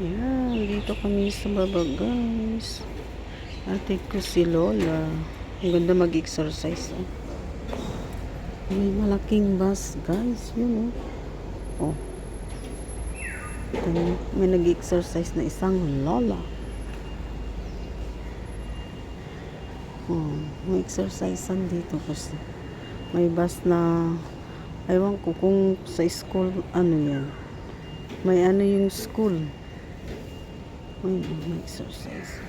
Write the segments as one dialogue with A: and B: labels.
A: Yan, dito kami sa baba guys. Ate ko si Lola. Ang ganda mag-exercise. Oh. May malaking bus guys. Yun oh. Oh. Ito, may nag-exercise na isang Lola. Oh, may exercisean dito kasi. May bus na ewan ko kung sa school ano yan. May ano yung school. May exercise.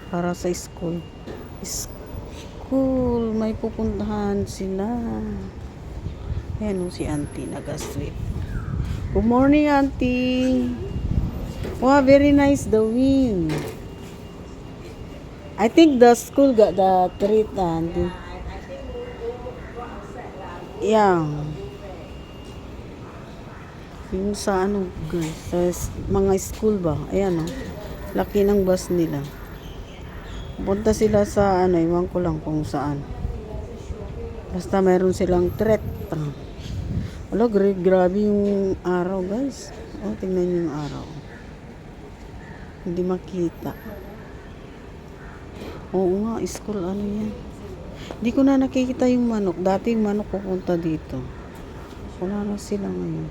A: Para sa school. School. May pupuntahan sila. Ayan si auntie nag-sweep. Good morning auntie. Wow, very nice the wind. I think the school got the treat auntie. Yeah. Yung sa ano guys, sa mga school ba? Ayan laki ng bus nila. Punta sila sa ano, iwan ko lang kung saan. Basta mayroon silang treat. Wala, grabe yung araw guys. Oh, tingnan niyo yung araw. Hindi makita. Oo nga, school ano yan. Hindi ko na nakikita yung manok. Dati yung manok pupunta dito. Wala na sila ngayon.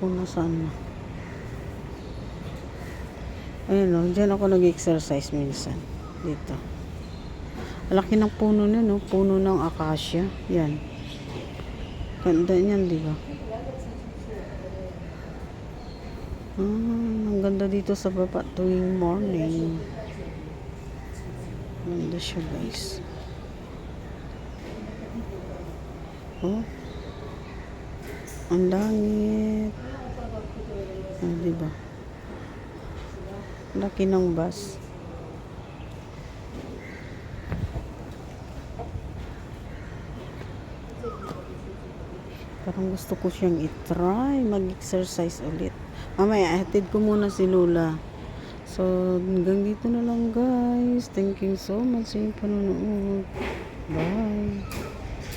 A: Kung nasaan na. Ayun dyan ako nag-exercise minsan. Dito. Laki ng puno na puno ng acacia. Yan. Ganda niyan, di ba? Ang ganda dito sa baba tuwing morning. Ganda siya guys. Oh. Ang langit. Di ba? Laki ng bus. Parang gusto ko siyang i-try mag-exercise ulit. Mamaya, hatid ko muna si Lola. So, hanggang dito na lang guys. Thank you so much sa inyong panonood. Bye.